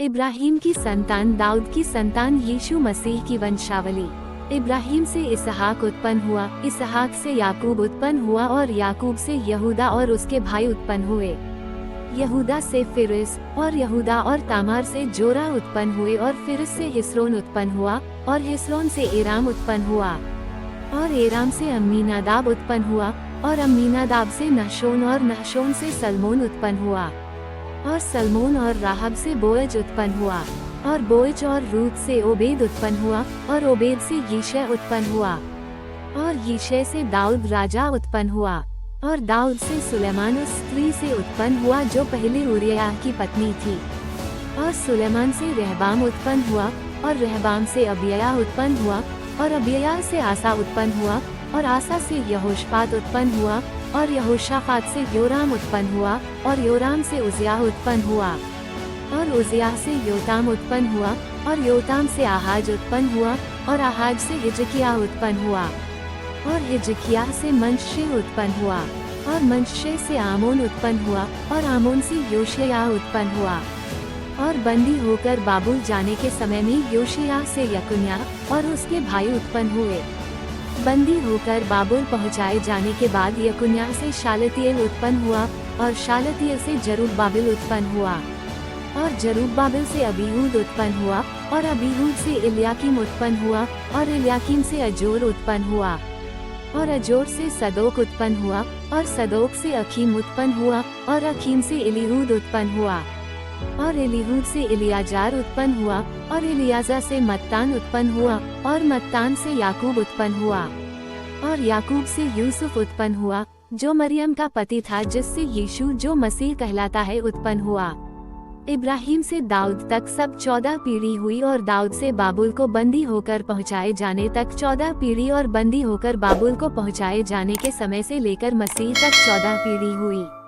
इब्राहिम की संतान दाऊद की संतान यीशु मसीह की वंशावली। इब्राहिम से इसहाक उत्पन्न हुआ, इसहाक से याकूब उत्पन्न हुआ और याकूब से यहूदा और उसके भाई उत्पन्न हुए। यहूदा से फिरिस और यहूदा और तामार से जोरा उत्पन्न हुए और फिरिस से हिस्रोन उत्पन्न हुआ और हिस्रोन से एराम उत्पन्न हुआ और एराम से अम्मीनादाब उत्पन्न हुआ और अम्मीनादाब से नहशोन और नहशोन से सलमोन उत्पन्न हुआ और सलमोन और राहब से बोअज उत्पन्न हुआ और बोअज और रूत से ओबेद उत्पन्न हुआ और ओबेद से यिशै उत्पन्न हुआ और यिशै से दाऊद राजा उत्पन्न हुआ और दाऊद से सुलेमान उस स्त्री से उत्पन्न हुआ जो पहले उरिय्याह की पत्नी थी और सुलेमान से रहबाम उत्पन्न हुआ और रहबाम से अबिय्याह उत्पन्न हुआ और अबिय्याह से आसा उत्पन्न हुआ और आसा से यहोशापात उत्पन्न हुआ और यहोशापात से योराम उत्पन्न हुआ और योराम से उज्जियाह उत्पन्न हुआ और उज्जियाह से योताम उत्पन्न हुआ और योताम से आहाज उत्पन्न हुआ और आहाज से हिजकिय्याह उत्पन्न हुआ और हिजकिय्याह से मनश्शे उत्पन्न हुआ और मनश्शे से आमोन उत्पन्न हुआ और आमोन से योशिय्याह उत्पन्न हुआ और बंदी होकर बाबुल जाने के समय में योशिय्याह से यकुन्याह और उसके भाई उत्पन्न हुए। बंदी होकर बाबुल पहुँचाए जाने के बाद यकुन्याह से शालतिएल उत्पन्न हुआ और शालतिएल से जरुब्बाबिल उत्पन्न हुआ और जरुब्बाबिल से अबीहूद उत्पन्न हुआ और अबीहूद से इल्याकीम उत्पन्न हुआ और इल्याकीम से अजोर उत्पन्न हुआ और अजोर से सदोक उत्पन्न हुआ और सदोक से अखीम उत्पन्न हुआ और अखीम से इलीहूद उत्पन्न हुआ और इलीहूद से इलियाजार उत्पन्न हुआ और इलियाजा से मत्तान उत्पन्न हुआ और मत्तान से याकूब उत्पन्न हुआ और याकूब से यूसुफ उत्पन्न हुआ जो मरियम का पति था, जिससे यीशु जो मसीह कहलाता है उत्पन्न हुआ। इब्राहिम से दाऊद तक सब 14 पीढ़ी हुई और दाऊद से बाबुल को बंदी होकर पहुंचाए जाने तक 14 पीढ़ी और बंदी होकर बाबुल को पहुंचाए जाने के समय से लेकर मसीह तक 14 पीढ़ी हुई।